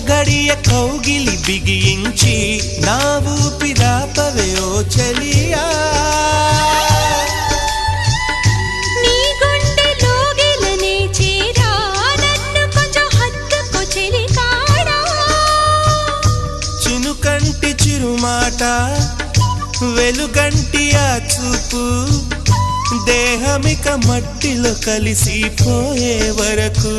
గడియ కౌగిలి బిగించి నా ఊపిరాపవే ఓ చలియా నీ గుండెలో గిలనే చేరా నన్ను కొంచెం హత్తుకో చెలికాడా చినుకంటి చిరుమాట వెలుగంటి ఆ చూపు దేహమిక మట్టిలో కలిసిపోయే వరకు